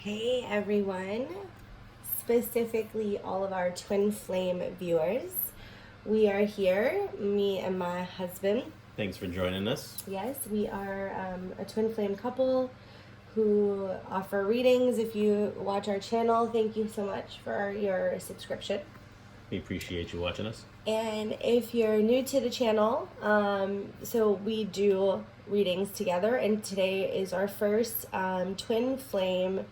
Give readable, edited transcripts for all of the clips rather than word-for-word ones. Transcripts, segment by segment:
Hey everyone, specifically all of our twin flame viewers. We are here, me and my husband. Thanks for joining us. Yes, we are a twin flame couple who offer readings. If you watch our channel, thank you so much for your subscription. We appreciate you watching us. And if you're new to the channel, so we do readings together, and today is our first twin flame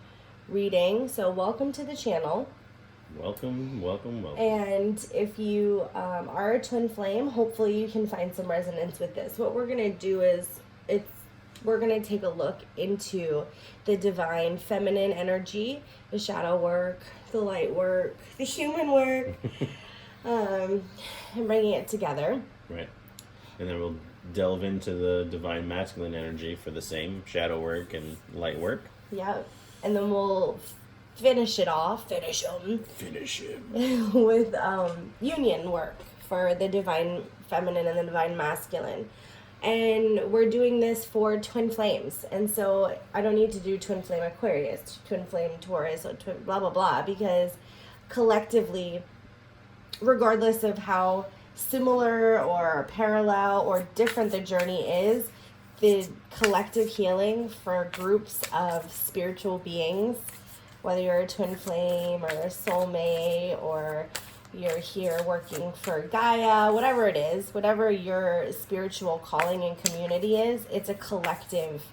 reading. So welcome to the channel. Welcome. And if you are a twin flame, hopefully you can find some resonance with this. What we're going to do is we're going to take a look into the divine feminine energy, the shadow work, the light work, the human work, and bringing it together. Right. And then we'll delve into the divine masculine energy for the same shadow work and light work. Yep. And then we'll finish him with union work for the divine feminine and the divine masculine. And we're doing this for twin flames. And so I don't need to do twin flame Aquarius, twin flame Taurus, or twin blah, blah, blah, because collectively, regardless of how similar or parallel or different the journey is, the collective healing for groups of spiritual beings, whether you're a twin flame or a soulmate or you're here working for Gaia, whatever it is, whatever your spiritual calling and community is, it's a collective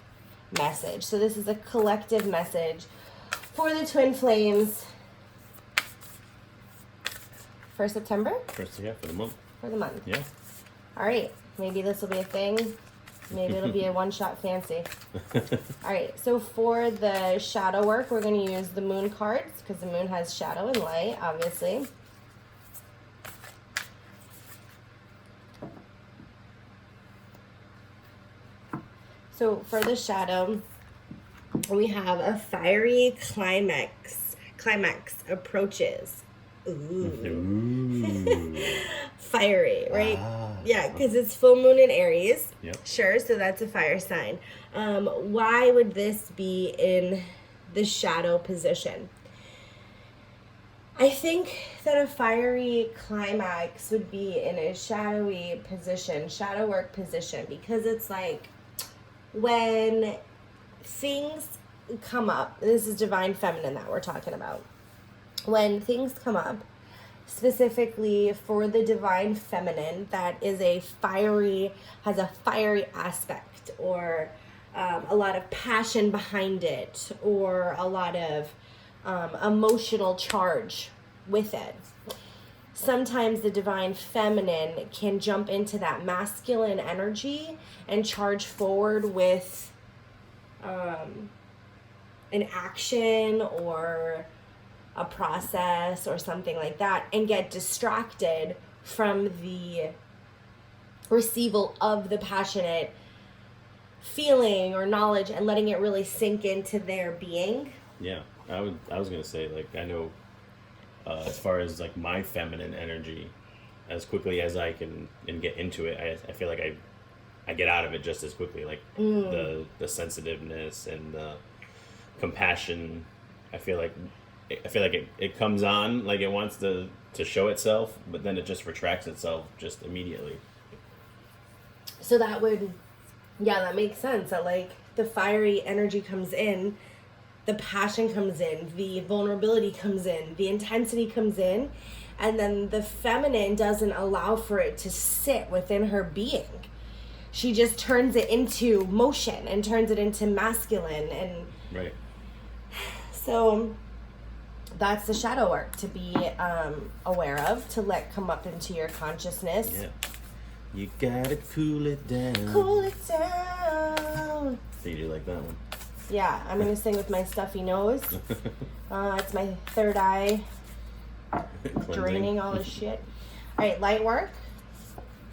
message. So this is a collective message for the twin flames for September? For the month. For the month. Yeah. All right. Maybe this will be a thing. Maybe it'll be a one-shot fancy. All right. So for the shadow work, we're going to use the moon cards because the moon has shadow and light, obviously. So for the shadow, we have a fiery climax approaches. Ooh. Fiery, right? Yeah, because it's full moon in Aries. Yep. Sure, so that's a fire sign. Why would this be in the shadow position? I think that a fiery climax would be in a shadowy position, shadow work position, because it's like when things come up, this is divine feminine that we're talking about. When things come up, specifically for the divine feminine, that is has a fiery aspect, or a lot of passion behind it, or a lot of emotional charge with it. Sometimes the divine feminine can jump into that masculine energy and charge forward with an action or a process or something like that, and get distracted from the receival of the passionate feeling or knowledge and letting it really sink into their being. Yeah. I was going to say, like, I know as far as like my feminine energy, as quickly as I can and get into it, I feel like I get out of it just as quickly. Like the sensitiveness and the compassion. I feel like it comes on, like it wants to show itself, but then it just retracts itself just immediately. So that makes sense. That like the fiery energy comes in, the passion comes in, the vulnerability comes in, the intensity comes in, and then the feminine doesn't allow for it to sit within her being. She just turns it into motion and turns it into masculine. And right. So that's the shadow work to be aware of, to let come up into your consciousness. Yeah. You gotta cool it down. Cool it down. So you do like that one? Yeah, I'm gonna sing with my stuffy nose. It's my third eye draining all this shit. All right, light work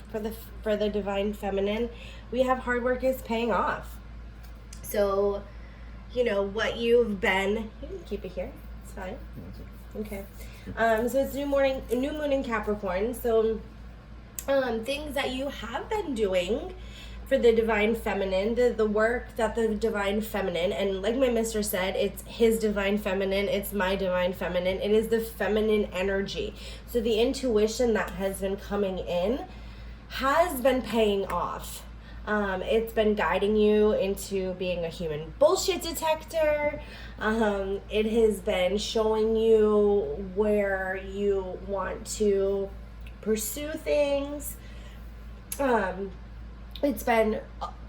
for the divine feminine. We have hard work is paying off. So, you know what you've been. You can keep it here. It's fine. Okay. So it's new moon in Capricorn. So things that you have been doing for for the divine feminine, the work that the divine feminine, and like my mister said, it's his divine feminine, it's my divine feminine, it is the feminine energy. So the intuition that has been coming in has been paying off. It's been guiding you into being a human bullshit detector. It has been showing you where you want to pursue things. It's been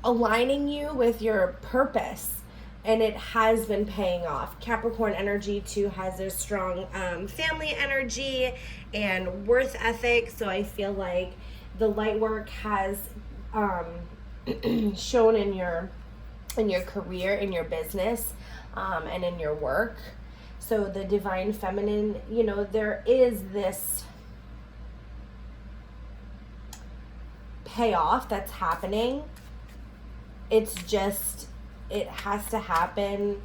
aligning you with your purpose, and it has been paying off. Capricorn energy too has a strong family energy and worth ethic, so I feel like the light work has shown in your career, in your business, and in your work. So the divine feminine, there is this payoff that's happening. It's just, it has to happen.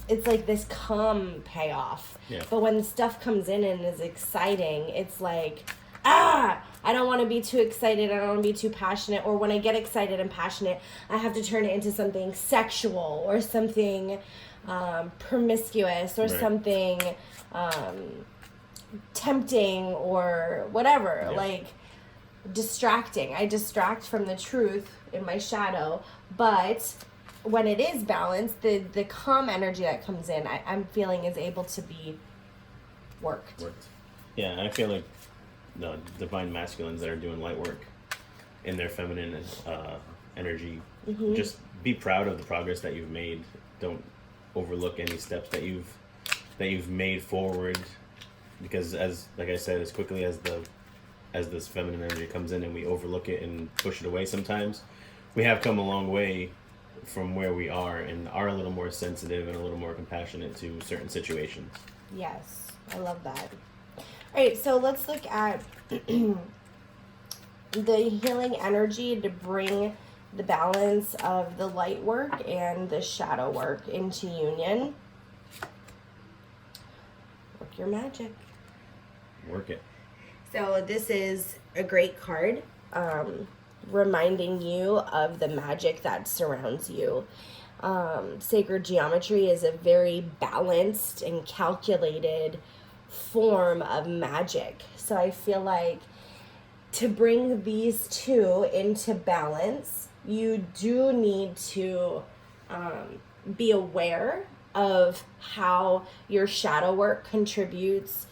It's like this calm payoff. Yeah. But when stuff comes in and is exciting, it's like, I don't want to be too excited. I don't want to be too passionate. Or when I get excited and passionate, I have to turn it into something sexual or something promiscuous or something tempting or whatever. Yeah. Like distracting. I distract from the truth in my shadow. But when it is balanced, the calm energy that comes in, I'm feeling is able to be worked. Yeah, and I feel like the divine masculines that are doing light work in their feminine energy, just be proud of the progress that you've made. Don't overlook any steps that you've made forward, because like I said, as quickly as this feminine energy comes in and we overlook it and push it away, sometimes we have come a long way from where we are and are a little more sensitive and a little more compassionate to certain situations. Yes, I love that. All right, so let's look at the healing energy to bring the balance of the light work and the shadow work into union. Work your magic. Work it. So this is a great card, reminding you of the magic that surrounds you. Sacred geometry is a very balanced and calculated form of magic. So I feel like to bring these two into balance, you do need to be aware of how your shadow work contributes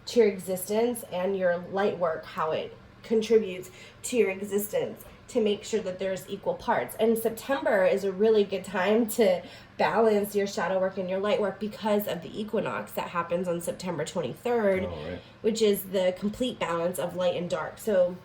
to your existence, and your light work, how it contributes to your existence, to make sure that there's equal parts. And September is a really good time to balance your shadow work and your light work because of the equinox that happens on September 23rd, which is the complete balance of light and dark. So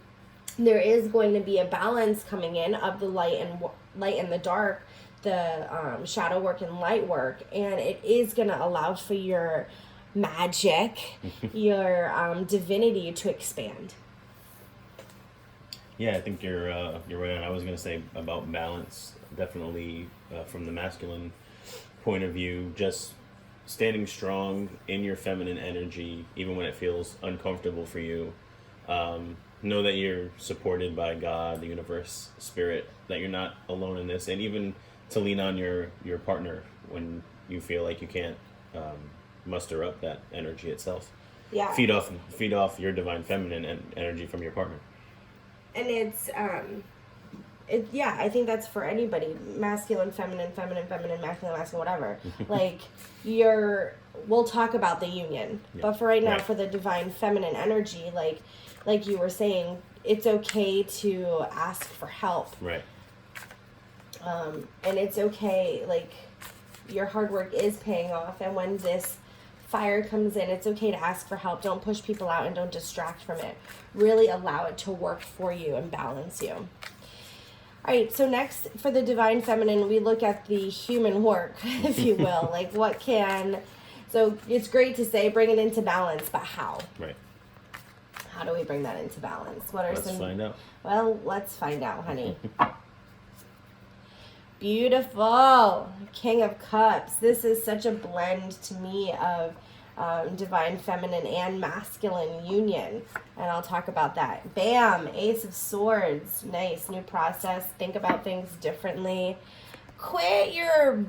there is going to be a balance coming in of the light and the dark, the shadow work and light work, and it is going to allow for your magic, your divinity to expand. Yeah, I think you're right on. I was going to say about balance, definitely from the masculine point of view, just standing strong in your feminine energy, even when it feels uncomfortable for you. Know that you're supported by God, the universe, spirit, that you're not alone in this, and even to lean on your partner when you feel like you can't muster up that energy itself. Yeah. Feed off your divine feminine energy from your partner. And it's I think that's for anybody, masculine, feminine, masculine, whatever. Like we'll talk about the union, but for right now, for the divine feminine energy, like you were saying, it's okay to ask for help. Right. And it's okay, like your hard work is paying off, and when this fire comes in, it's okay to ask for help. Don't push people out and don't distract from it. Really allow it to work for you and balance you. All right, so next for the divine feminine, we look at the human work, if you will. So it's great to say bring it into balance, but how? Right. How do we bring that into balance? Let's find out. Well, let's find out, honey. Beautiful. King of Cups. This is such a blend to me of divine feminine and masculine union. And I'll talk about that. Bam, Ace of Swords. Nice, new process. Think about things differently. Quit your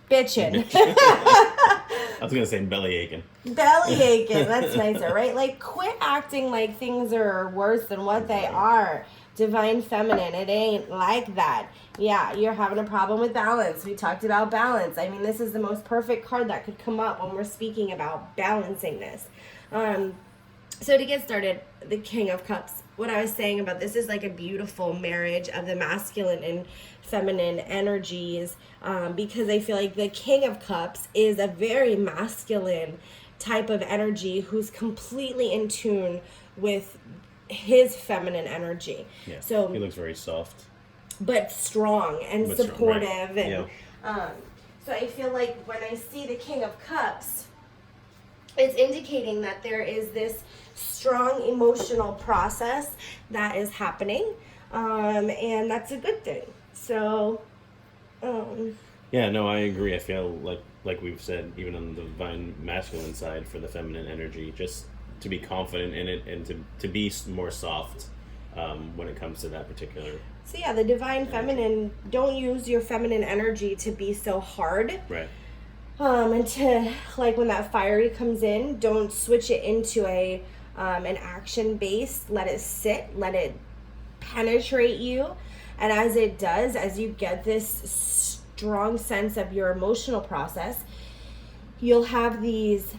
bitching. I was gonna say belly aching. Belly aching, that's nicer, right? Like, quit acting like things are worse than what they are. Divine feminine, it ain't like that. Yeah, you're having a problem with balance. We talked about balance. I mean, this is the most perfect card that could come up when we're speaking about balancing this. So to get started, the King of Cups. What I was saying about this is like a beautiful marriage of the masculine and feminine energies, because I feel like the King of Cups is a very masculine type of energy who's completely in tune with his feminine energy. Yeah, so he looks very soft, but strong and but supportive. Right. And so I feel like when I see the King of Cups, it's indicating that there is this strong emotional process that is happening, and that's a good thing. So yeah, no, I agree. I feel like we've said, even on the divine masculine side for the feminine energy, just to be confident in it and to be more soft when it comes to that particular. So yeah, the divine feminine, don't use your feminine energy to be so hard. Right. And to, like, when that fiery comes in, don't switch it into an action base. Let it sit, let it penetrate you. And as it does, as you get this strong sense of your emotional process, you'll have these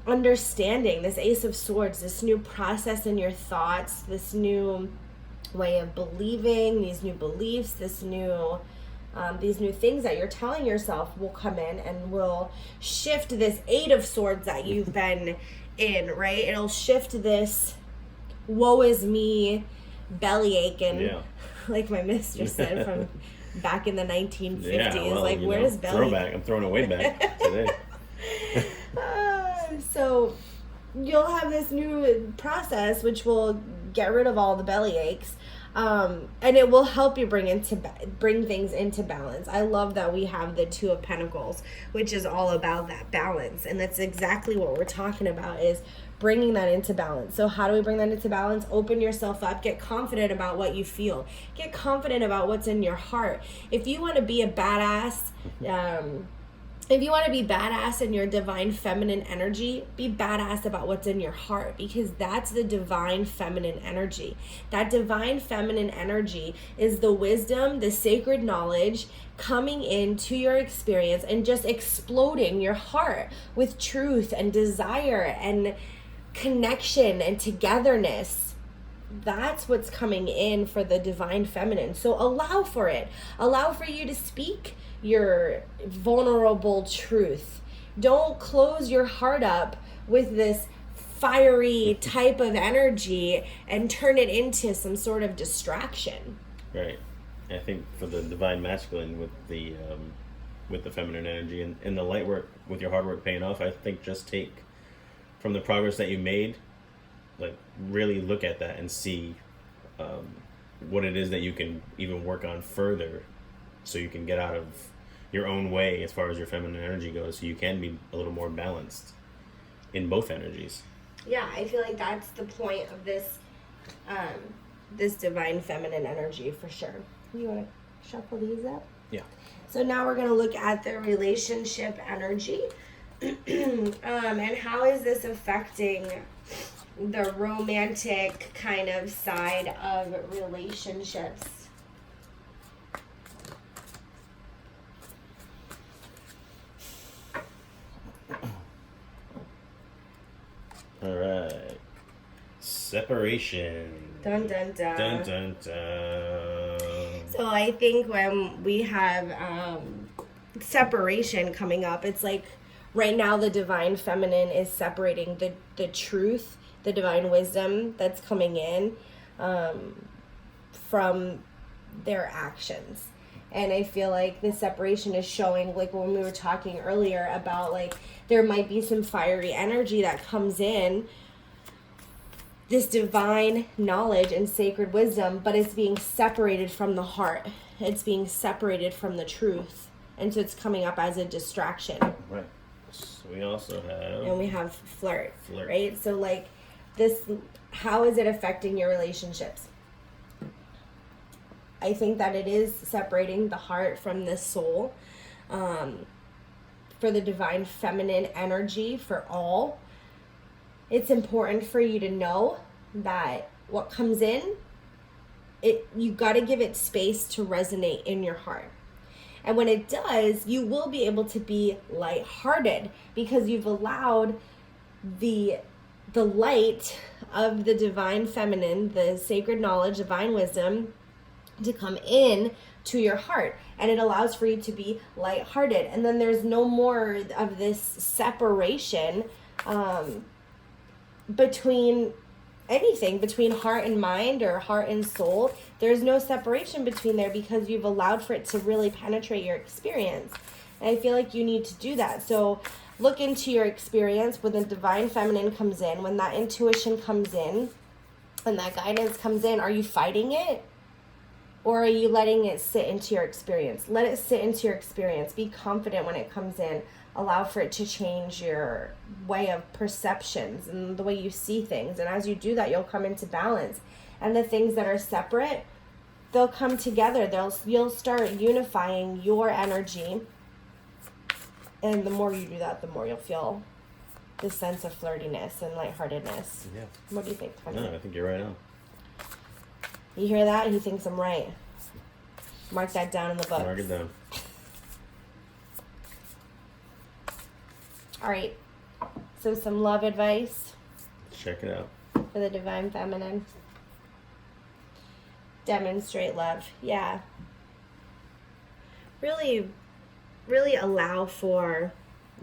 understanding, this Ace of Swords, this new process in your thoughts, this new way of believing, these new beliefs, these new things that you're telling yourself will come in and will shift this Eight of Swords that you've been in, right? It'll shift this woe is me, belly aching, like my mistress said from back in the 1950s. Yeah, well, like, where does belly? Throwback. I'm throwing away back today. So you'll have this new process which will get rid of all the belly aches, and it will help you bring things into balance. I love that we have the Two of Pentacles, which is all about that balance, and that's exactly what we're talking about, is bringing that into balance. So how do we bring that into balance? Open yourself up, get confident about what you feel, get confident about what's in your heart. If you want to be a badass, if you want to be badass in your divine feminine energy, be badass about what's in your heart, because that's the divine feminine energy. That divine feminine energy is the wisdom, the sacred knowledge coming into your experience and just exploding your heart with truth and desire and connection and togetherness. That's what's coming in for the divine feminine. So allow for it. Allow for you to speak your vulnerable truth. Don't close your heart up with this fiery type of energy and turn it into some sort of distraction. Right. I think for the divine masculine with the feminine energy and the light work with your hard work paying off, I think just take from the progress that you made, like really look at that and see what it is that you can even work on further, so you can get out of your own way as far as your feminine energy goes, so you can be a little more balanced in both energies. Yeah, I feel like that's the point of this this divine feminine energy for sure. You want to shuffle these up? Yeah. So now we're going to look at the relationship energy. And how is this affecting the romantic kind of side of relationships? All right. Separation. Dun dun dun. Dun dun dun. So I think when we have separation coming up, it's like right now the divine feminine is separating the truth, the divine wisdom that's coming in from their actions. And I feel like the separation is showing, like when we were talking earlier about, like, there might be some fiery energy that comes in, this divine knowledge and sacred wisdom, but it's being separated from the heart. It's being separated from the truth. And so it's coming up as a distraction. Right. We also have. And we have flirt. Flirt. Right? So, like, this, how is it affecting your relationships? I think that it is separating the heart from the soul. For the divine feminine energy for all, it's important for you to know that what comes in, you got to give it space to resonate in your heart. And when it does, you will be able to be lighthearted because you've allowed the light of the divine feminine, the sacred knowledge, divine wisdom, to come in to your heart, and it allows for you to be lighthearted. And then there's no more of this separation between anything, between heart and mind or heart and soul. There's no separation between there because you've allowed for it to really penetrate your experience. And I feel like you need to do that. So look into your experience when the divine feminine comes in, when that intuition comes in and that guidance comes in. Are you fighting it? Or are you letting it sit into your experience? Let it sit into your experience. Be confident when it comes in. Allow for it to change your way of perceptions and the way you see things. And as you do that, you'll come into balance. And the things that are separate, they'll come together. You'll start unifying your energy. And the more you do that, the more you'll feel this sense of flirtiness and lightheartedness. Yeah. What do you think? No, I think you're right on. You hear that? He thinks I'm right. Mark that down in the book. Mark it down. All right. So some love advice Check it out. for the divine feminine. Demonstrate love. Yeah. Really, really allow for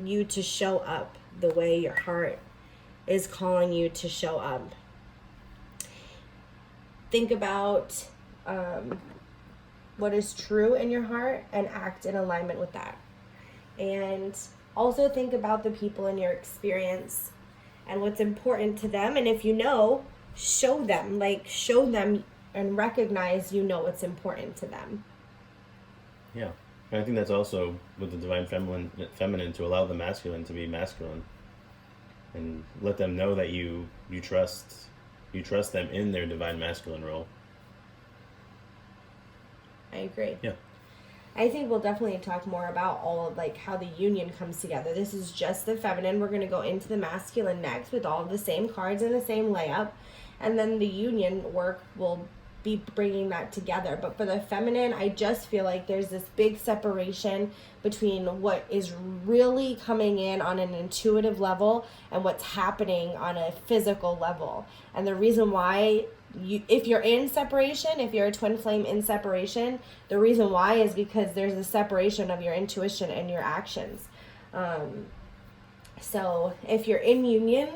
you to show up the way your heart is calling you to show up. Think about what is true in your heart and act in alignment with that. And also think about the people in your experience and what's important to them. And if you know, show them and recognize what's important to them. Yeah. And I think that's also with the divine feminine to allow the masculine to be masculine. And let them know that you trust them in their divine masculine role. I agree. Yeah. I think we'll definitely talk more about all of how the union comes together. This is just the feminine. We're going to go into the masculine next with all of the same cards and the same layup. And then the union work will be bringing that together. But for the feminine, I just feel like there's this big separation between what is really coming in on an intuitive level and what's happening on a physical level. And the reason why, if you're in separation, if you're a twin flame in separation, the reason why is because there's a separation of your intuition and your actions. So if you're in union,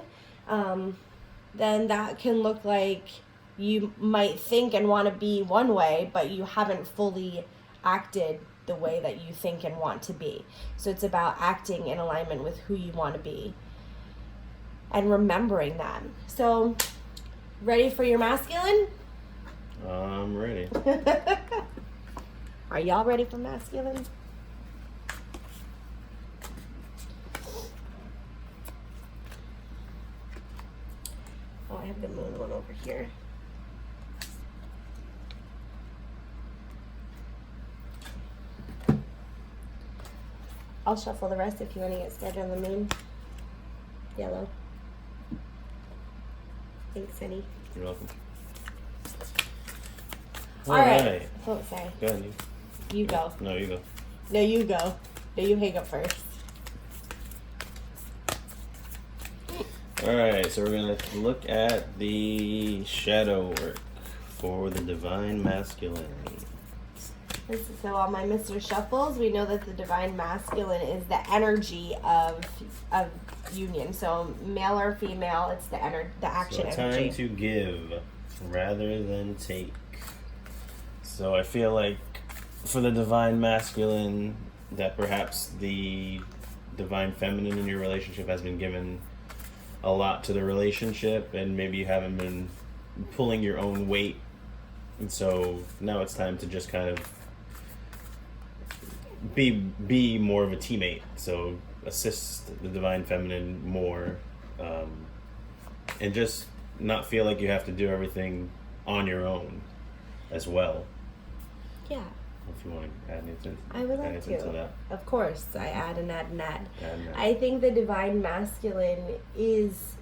then that can look like you might think and want to be one way, but you haven't fully acted the way that you think and want to be. So it's about acting in alignment with who you want to be and remembering that. So, ready for your masculine? I'm ready. Are y'all ready for masculine? Oh, I have the moon one over here. I'll shuffle the rest if you want to get started on the moon. Yellow. Thanks, Sunny. You're welcome. All right. Oh, sorry. Go ahead. You go. No, you go. No, you go. No, you hang up first. All right, so we're going to look at the shadow work for the divine masculine. So on my Mr. Shuffles, we know that the divine masculine is the energy of union. So male or female, it's the action so energy. time to give rather than take. So I feel like for the divine masculine, that perhaps the divine feminine in your relationship has been given a lot to the relationship, and maybe you haven't been pulling your own weight, and so now it's time to just kind of be more of a teammate. So assist the divine feminine more, and just not feel like you have to do everything on your own as well. Yeah. If you want to add anything, I would like anything to. that. Of course, I add and add and add. Add and add. I think the divine masculine is,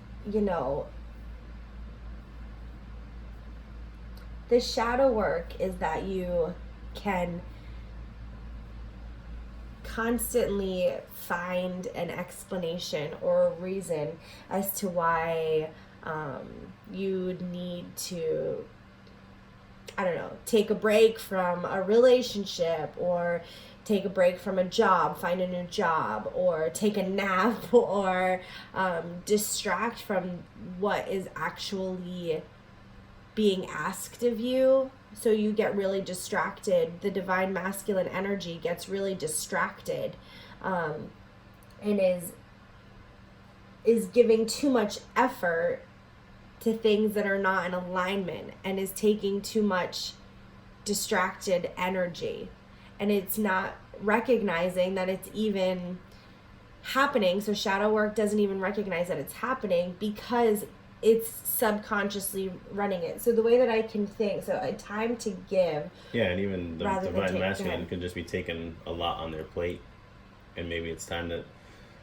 the shadow work is that you can constantly find an explanation or a reason as to why you need to, I don't know, take a break from a relationship, or take a break from a job, find a new job, or take a nap, or distract from what is actually being asked of you. So you get really distracted. The divine masculine energy gets really distracted, and is giving too much effort to things that are not in alignment, and is taking too much distracted energy, and it's not recognizing that it's even happening. So shadow work doesn't even recognize that it's happening because it's subconsciously running it. So the way that I can think, so a time to give. Yeah, and even the rather than divine take- masculine could just be taking a lot on their plate, and maybe it's time that.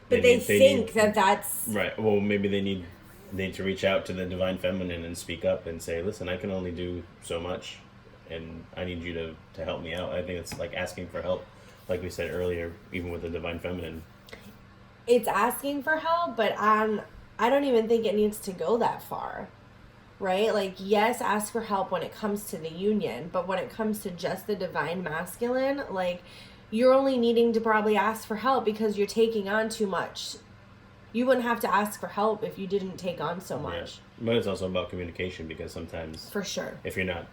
But they think that that's right. Well, maybe they need to reach out to the divine feminine and speak up and say, "Listen, I can only do so much, and I need you to help me out." I think it's like asking for help, like we said earlier, even with the divine feminine. it's asking for help, but I don't even think it needs to go that far, right? Like, yes, ask for help when it comes to the union, but when it comes to just the divine masculine, like, you're only needing to probably ask for help because you're taking on too much. You wouldn't have to ask for help if you didn't take on so much. Yeah. But it's also about communication, because sometimes, For sure. if you're not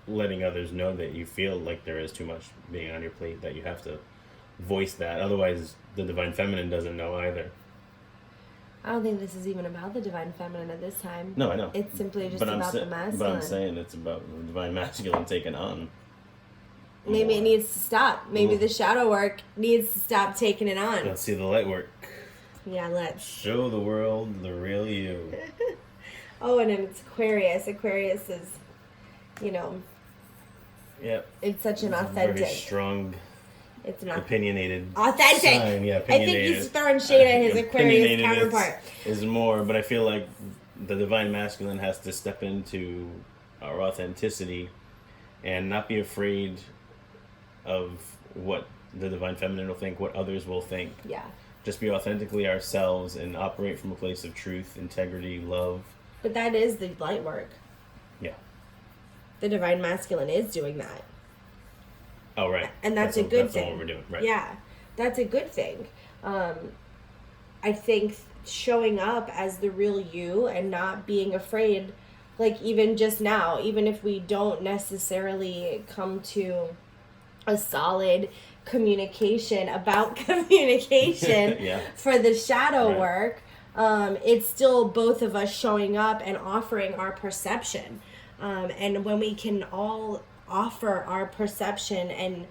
letting others know that you feel like there is too much being on your plate, that you have to voice that. Otherwise, the divine feminine doesn't know either. I don't think this is even about the divine feminine at this time. No, I know. It's simply just But about the masculine. But I'm saying it's about the divine masculine taking on. Maybe more. it needs to stop. Maybe Ooh. the shadow work needs to stop taking it on. Let's see the light work. Yeah, let's. Show the world the real you. Oh, and then it's Aquarius. Aquarius is, Yep. it's such an Very authentic. strong, It's an opinionated. authentic. Sign. Yeah, I opinionated. think he's throwing shade at his Aquarius Opinionated counterpart. is more, but I feel like the divine masculine has to step into our authenticity and not be afraid of what the divine feminine will think, what others will think. Yeah. Just be authentically ourselves and operate from a place of truth, integrity, love. But that is the light work. Yeah. The divine masculine is doing that. Oh, right. And that's a good that's thing. what we're doing, right? Yeah, that's a good thing. I think showing up as the real you and not being afraid, like even just now, even if we don't necessarily come to a solid communication about communication Yeah. for the shadow Right. work, it's still both of us showing up and offering our perception. And when we can all offer our perception and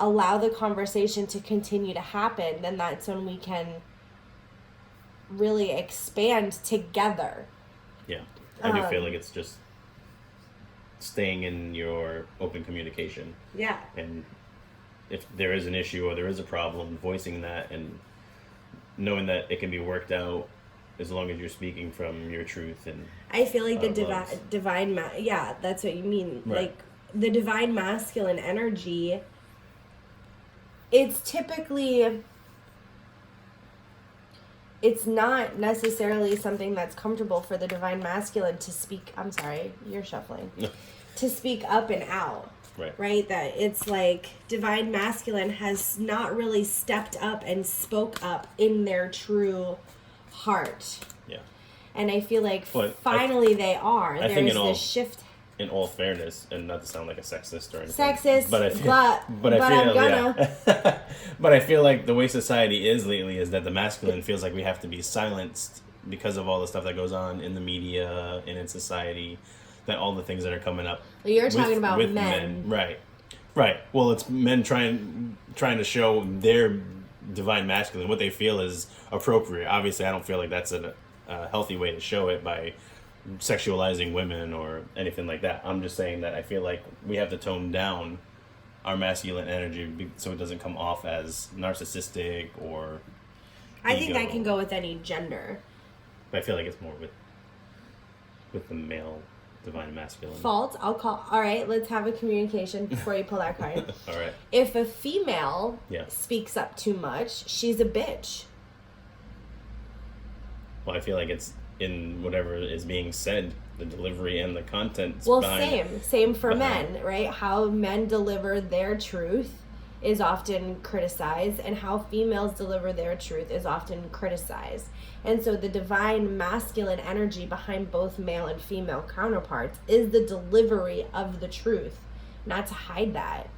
allow the conversation to continue to happen, then that's when we can really expand together. Yeah. I do feel like it's just staying in your open communication. Yeah. And if there is an issue or there is a problem, voicing that and knowing that it can be worked out as long as you're speaking from your truth. And I feel like the love. divine, yeah, that's what you mean. Right. Like the divine masculine energy, it's typically, it's not necessarily something that's comfortable for the divine masculine to speak. I'm sorry, you're shuffling. To speak up and out. Right? That it's like divine masculine has not really stepped up and spoke up in their true heart. Yeah. And I feel like But finally they are. I think There's in all- this shift. In all fairness, and not to sound like a sexist or anything. Sexist, but I feel, but I'm gonna. Yeah. But I feel like the way society is lately is that the masculine feels like we have to be silenced because of all the stuff that goes on in the media and in society, that all the things that are coming up. You're talking about with men. Right. Well, it's men trying to show their divine masculine, what they feel is appropriate. Obviously, I don't feel like that's a healthy way to show it by sexualizing women or anything like that. I'm just saying that I feel like we have to tone down our masculine energy so it doesn't come off as narcissistic or I think ego. that can go with any gender. But I feel like it's more with the male divine masculine. Fault. I'll call. All right, let's have a communication before you pull that card. All right. If a female Yeah. speaks up too much, she's a bitch. Well, I feel like it's in whatever is being said, the delivery and the content. Well, behind. same for behind. men, right? How men deliver their truth is often criticized, and how females deliver their truth is often criticized. And so the divine masculine energy behind both male and female counterparts is the delivery of the truth, not to hide that,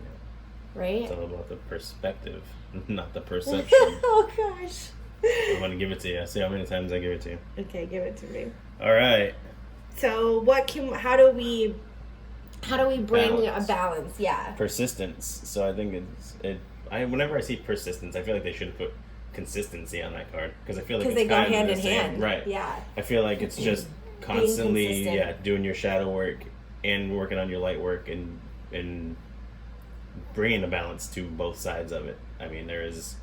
right? It's all about the perspective, not the perception. Oh gosh. I'm gonna give it to you. See how many times I give it to you. Okay, give it to me. All right. So how do we bring Balance. a balance? Yeah. Persistence. So I think whenever I see persistence, I feel like they should have put consistency on that card because I feel like Because it's they go kind of hand the in same. hand. Right. Yeah. I feel like it's just constantly consistent. doing your shadow work and working on your light work and bringing a balance to both sides of it. I mean, there is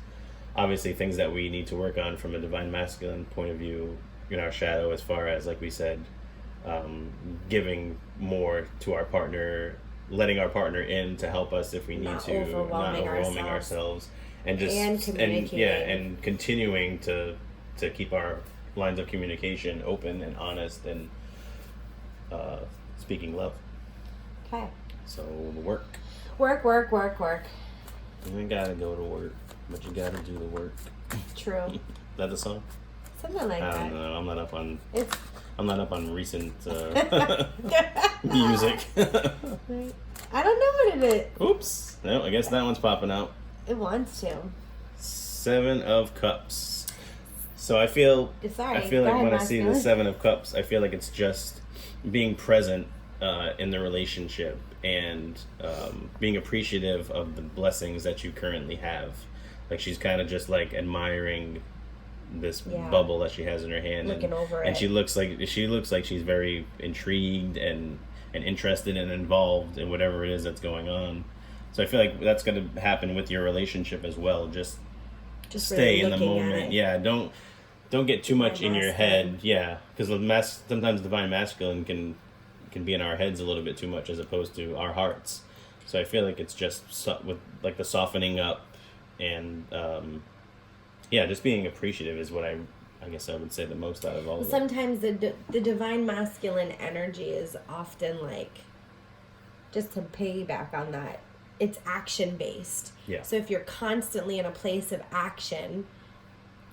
obviously things that we need to work on from a divine masculine point of view in our shadow, as far as, like we said, giving more to our partner, letting our partner in to help us if we need Not to, not overwhelming ourselves, and just And communicating. and continuing to keep our lines of communication open and honest and speaking love. Okay. So work. Work. You gotta go to work, but you gotta do the work. True. Is that the song? Something like I that. don't know. I'm not up on It's recent music. right. I don't know what it is. Oops. No, I guess that one's popping out. It wants to. 7 of Cups. So I feel Sorry. I feel go like ahead, when I see the masculine. 7 of Cups, I feel like it's just being present in the relationship and being appreciative of the blessings that you currently have. Like she's kind of just like admiring this Yeah. bubble that she has in her hand, Looking over and it. she looks like she's very intrigued and interested and involved in whatever it is that's going on. So I feel like that's going to happen with your relationship as well. Just Just stay really in the looking at moment. it. Yeah, don't get too much in your masculine. head. Yeah, because sometimes divine masculine can be in our heads a little bit too much as opposed to our hearts. So I feel like it's just with like the softening up and just being appreciative is what I guess I would say the most out of all of it. Sometimes the divine masculine energy is often like, just to piggyback on that, it's action based. Yeah. So if you're constantly in a place of action,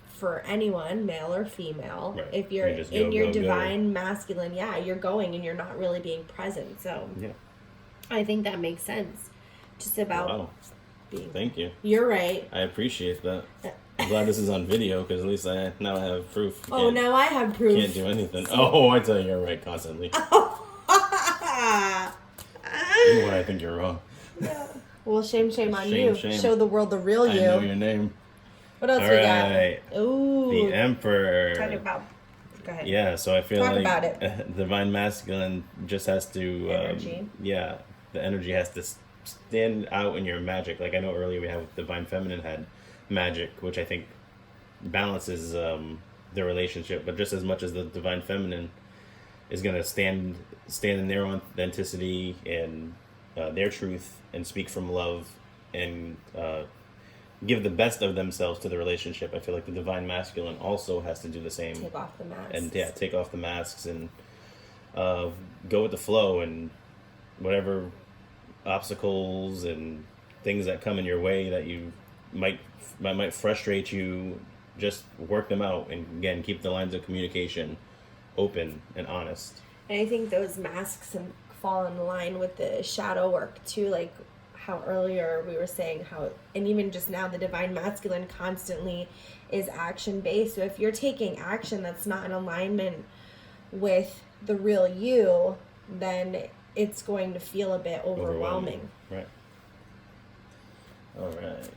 for anyone, male or female, Right. if you're You just in go, your go, go. divine masculine, yeah, you're going and you're not really being present. So Yeah. I think that makes sense. Just about Wow. being. Thank you. You're right. I appreciate that. I'm glad this is on video because at least I now have proof. You Oh, can't- now I have proof. Can't do anything. Oh, I tell you, you're right constantly. Even when I think you're wrong. Well, shame on Shame, you. shame. Show the world the real I know you. your name. What else All we right. got? Ooh. The Emperor. Talk about. Go ahead. Yeah, so I feel Talk like about it. divine masculine just has to Energy. the energy has to stand out in your magic. Like I know earlier we have divine feminine had magic, which I think balances the relationship, but just as much as the divine feminine is going to stand in their authenticity and their truth and speak from love and give the best of themselves to the relationship. I feel like the divine masculine also has to do the same. Take off the mask. And take off the masks and go with the flow, and whatever obstacles and things that come in your way that you might frustrate you, just work them out, and again keep the lines of communication open and honest. And I think those masks fall in line with the shadow work too, like how earlier we were saying how, and even just now, the divine masculine constantly is action based. So if you're taking action that's not in alignment with the real you, then it's going to feel a bit overwhelming. Right. All right.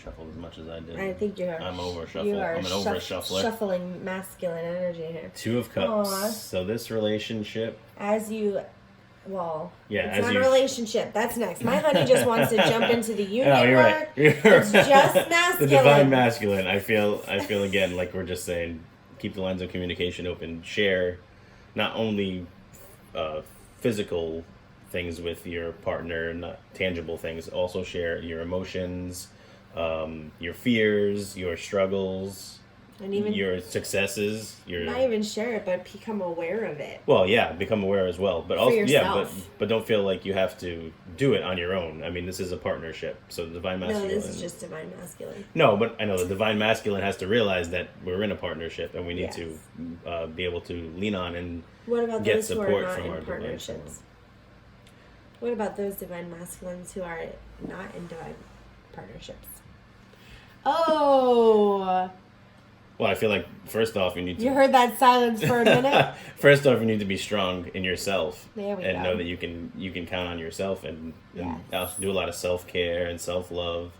shuffled as much as I did. I think you are. I'm over shuffle. You are I'm an over shuffler. Shuffling masculine energy here. Two of Cups. Aww. So this relationship. It's not a relationship. That's next. My honey just wants to jump into the union Oh, you're work. right. It's just masculine. The divine masculine. I feel again like we're just saying, keep the lines of communication open. Share not only physical things with your partner, not tangible things. Also share your emotions, your fears, your struggles. And even your successes, not even share it, but become aware of it. Well, yeah, become aware as well. But also, yourself. but don't feel like you have to do it on your own. I mean, this is a partnership. So the divine masculine. No, this is just divine masculine. No, but I know the divine masculine has to realize that we're in a partnership, and we need to be able to lean on and what about get those support who are not from in our partnerships? What about those divine masculines who are not in divine partnerships? Oh. Well, I feel like first off, you need to. You heard that silence for a minute. First off, you need to be strong in yourself, there we and go. know that you can count on yourself, and do a lot of self-care and self-love,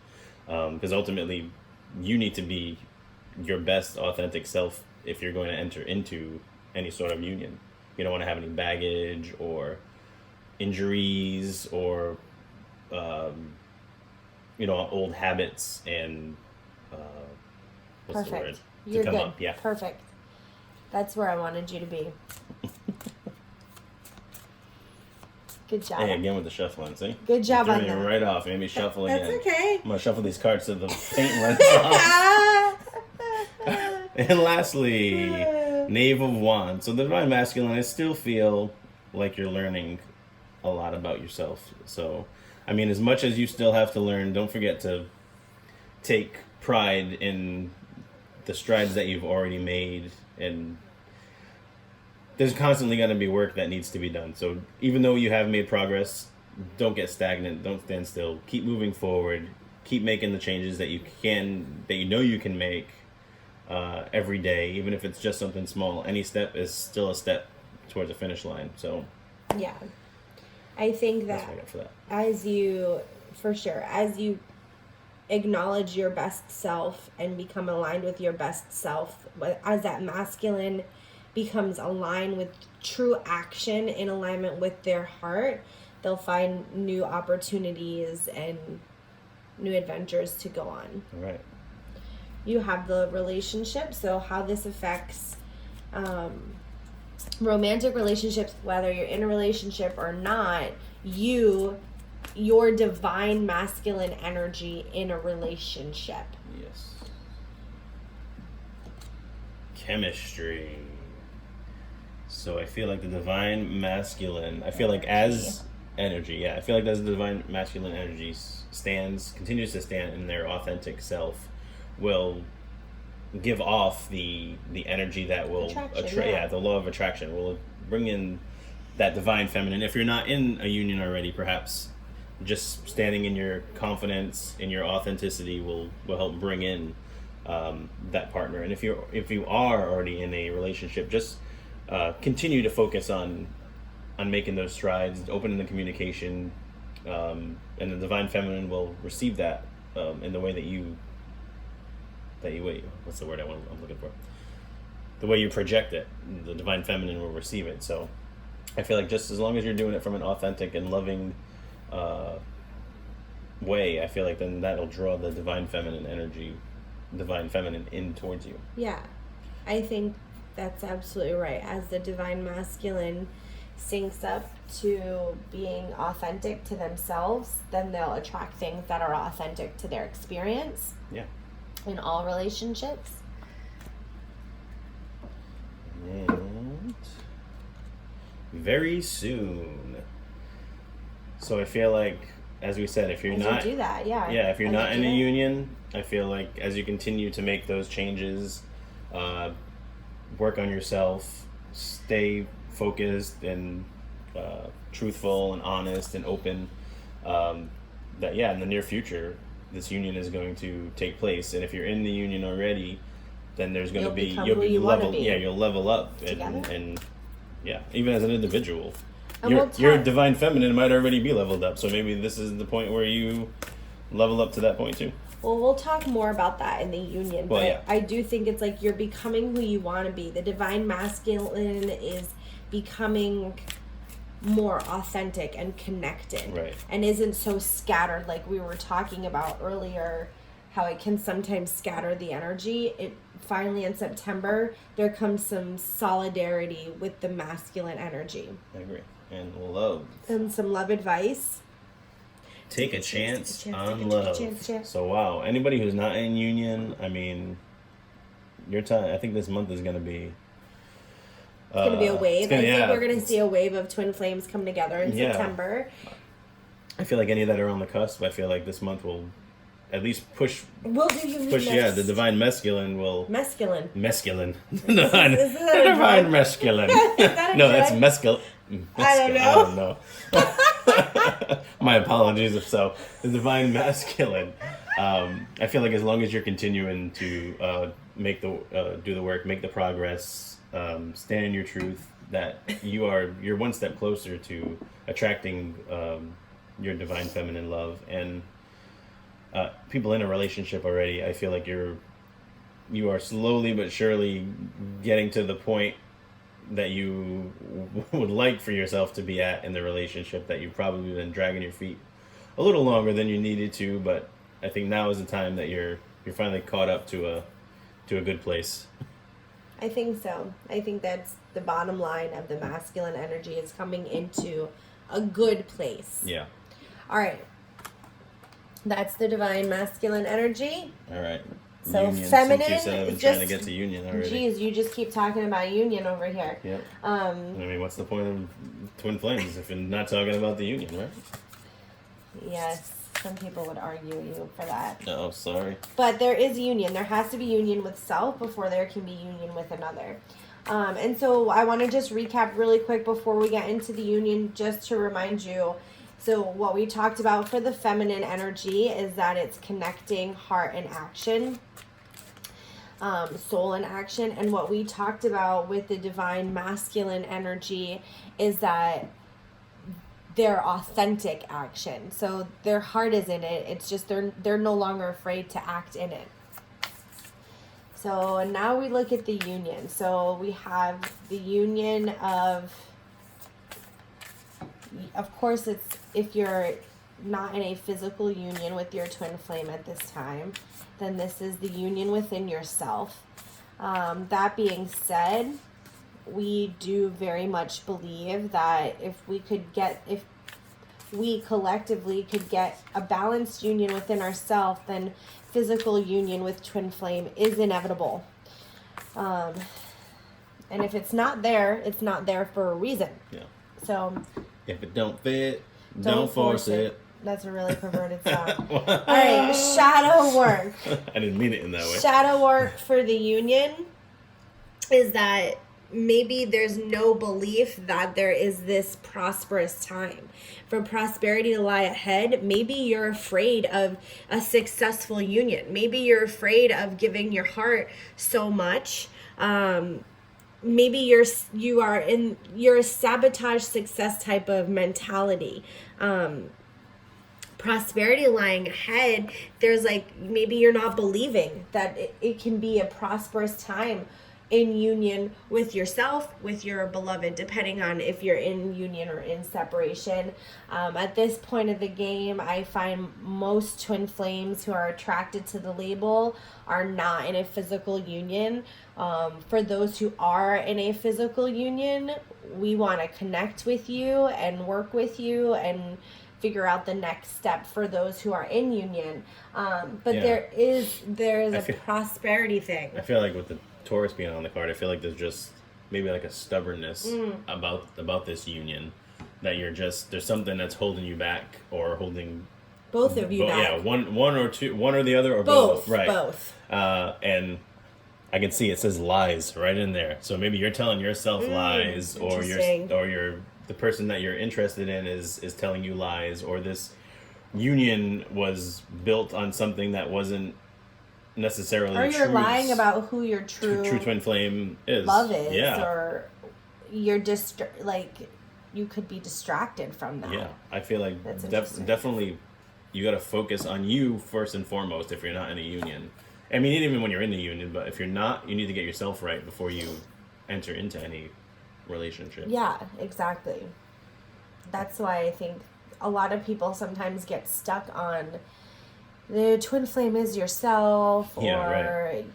because ultimately, you need to be your best authentic self if you're going to enter into any sort of union. You don't want to have any baggage or injuries or old habits and what's the word? You're to come good. up. Yeah. Perfect. That's where I wanted you to be. Good job. Hey, again with the shuffling, see? Good job on that. Right off. Maybe shuffle again. That's okay. I'm going to shuffle these cards so the paint runs off. And lastly, Knave of Wands. So the divine masculine, I still feel like you're learning a lot about yourself. So, I mean, as much as you still have to learn, don't forget to take pride in the strides that you've already made, and there's constantly going to be work that needs to be done. So even though you have made progress, don't get stagnant, don't stand still, keep moving forward, keep making the changes that you know you can make every day, even if it's just something small. Any step is still a step towards the finish line. So yeah, I think that's what I got for that. as you acknowledge your best self and become aligned with your best self, as that masculine becomes aligned with true action in alignment with their heart, they'll find new opportunities and new adventures to go on. All right. You have the relationship, so how this affects romantic relationships, whether you're in a relationship or not, your divine masculine energy in a relationship. Yes. Chemistry. So I feel like the divine masculine, I feel like as energy, I feel like as the divine masculine energy continues to stand in their authentic self, will give off the energy that will attract, the law of attraction will bring in that divine feminine. If you're not in a union already, perhaps just standing in your confidence, in your authenticity will help bring in that partner. And if you are already in a relationship, just continue to focus on making those strides, opening the communication, and the divine feminine will receive that in the way that you what's the word I'm looking for? The way you project it, the divine feminine will receive it. So I feel like just as long as you're doing it from an authentic and loving way, I feel like then that'll draw the divine feminine energy, divine feminine in towards you. Yeah, I think that's absolutely right. As the divine masculine syncs up to being authentic to themselves, then they'll attract things that are authentic to their experience. Yeah. In all relationships. And very soon. So I feel like, as we said, if you're not do that, if you're not in a union, I feel like as you continue to make those changes, work on yourself, stay focused and truthful and honest and open, that in the near future this union is going to take place. And if you're in the union already, then there's going to be you'll level up and even as an individual, your divine feminine might already be leveled up. So maybe this is the point where you level up to that point too. Well, we'll talk more about that in the union. Well, but yeah. I do think it's like you're becoming who you want to be. The divine masculine is becoming more authentic and connected. Right. And isn't so scattered like we were talking about earlier, how it can sometimes scatter the energy. It finally in September, there comes some solidarity with the masculine energy. I agree. And love. And some love advice. Take a chance on take a love. chance. So wow, anybody who's not in union, I mean, your time. I think this month is going to be. It's going to be a wave. I think yeah, we're going to see a wave of twin flames come together in September. I feel like any that are on the cusp. I feel like this month will at least push. We'll do union Push. next. Yeah, the divine masculine will. Masculine. Mescaline. Is that a divine drug? masculine. that a No, that's drug? mescal. I don't know. My apologies if so. The divine masculine. I feel like as long as you're continuing to do the work, make the progress, stand in your truth, that you're one step closer to attracting your divine feminine love. And people in a relationship already, I feel like you are slowly but surely getting to the point that you would like for yourself to be at in the relationship, that you've probably been dragging your feet a little longer than you needed to, but I think now is the time that you're finally caught up to a good place. I think so. I think that's the bottom line of the masculine energy, is coming into a good place. Yeah. All right. That's the divine masculine energy. All right. So union, feminine, since you said I've been just, trying to get to union already. Geez, you just keep talking about union over here. Yep. I mean, what's the point of twin flames if you're not talking about the union, right? Yes, some people would argue you for that. Oh, sorry. But there is union. There has to be union with self before there can be union with another. And so I want to just recap really quick before we get into the union, just to remind you. So what we talked about for the feminine energy is that it's connecting heart and action, soul and action. And what we talked about with the divine masculine energy is that their authentic action. So their heart is in it. It's just they're no longer afraid to act in it. So now we look at the union. So we have the union of course, it's if you're not in a physical union with your twin flame at this time, then this is the union within yourself. That being said, we do very much believe that if we collectively could get a balanced union within ourselves, then physical union with twin flame is inevitable. And if it's not there, it's not there for a reason. Yeah. So if it don't fit, don't force it. That's a really perverted song. All right, shadow work. I didn't mean it in that way. Shadow work for the union is that maybe there's no belief that there is this prosperous time. For prosperity to lie ahead, maybe you're afraid of a successful union. Maybe you're afraid of giving your heart so much. Maybe you're a sabotage success type of mentality. Prosperity lying ahead, there's maybe you're not believing that it can be a prosperous time in union with yourself, with your beloved, depending on if you're in union or in separation. At this point of the game, I find most twin flames who are attracted to the label are not in a physical union. For those who are in a physical union, we want to connect with you and work with you and figure out the next step for those who are in union. But Yeah. there's a prosperity thing. I feel like with the Taurus being on the card, I feel like there's just maybe like a stubbornness about this union, that there's something that's holding you back or holding Both of you back. Yeah, one or the other, or Both. right? Both. And I can see it says lies right in there. So maybe you're telling yourself lies, or the person that you're interested in is telling you lies, or this union was built on something that wasn't necessarily or you're lying about who your true twin flame is. Love is, yeah. or you're you could be distracted from that. Yeah, I feel like That's interesting. definitely you got to focus on you first and foremost if you're not in a union. I mean, even when you're in the union, but if you're not, you need to get yourself right before you enter into any relationship. Yeah, exactly. That's why I think a lot of people sometimes get stuck on the twin flame is yourself, or Yeah, right.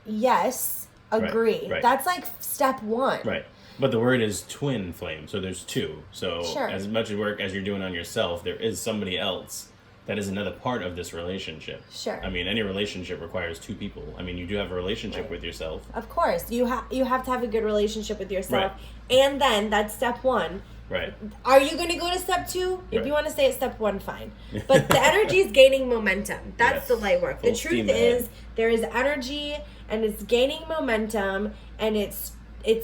yes, agree. Right. That's like step one. Right. But the word is twin flame, so there's two. So Sure. as much work as you're doing on yourself, there is somebody else that is another part of this relationship. Sure. I mean, any relationship requires two people. I mean, you do have a relationship Right. with yourself. Of course, you have to have a good relationship with yourself, Right. and then that's step one. Right. Are you going to go to step two? If Right. you want to stay at step one, fine. But the energy is gaining momentum. That's Yes. the light work. Full The truth steam ahead. is, there is energy, and it's gaining momentum, and it's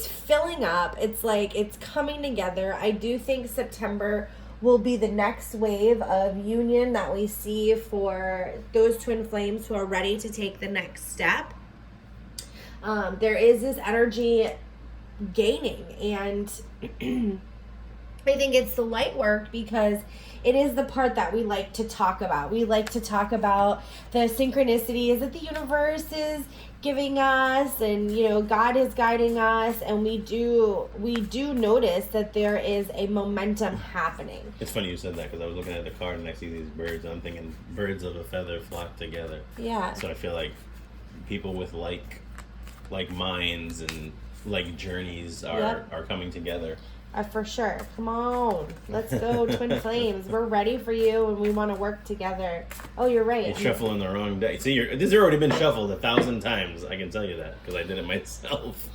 filling up. It's like it's coming together. I do think September will be the next wave of union that we see for those twin flames who are ready to take the next step. There is this energy gaining, and I think it's the light work because it is the part that we like to talk about. We like to talk about the synchronicities that the universe is giving us, and God is guiding us, and we do notice that there is a momentum happening. It's funny you said that because I was looking at the card and I see these birds and I'm thinking birds of a feather flock together. Yeah. So I feel like people with like minds and like journeys are coming together. For sure. Come on. Let's go, twin flames. We're ready for you, and we want to work together. Oh, you're right. You're shuffling the wrong deck. See, this has already been shuffled 1,000 times. I can tell you that because I did it myself.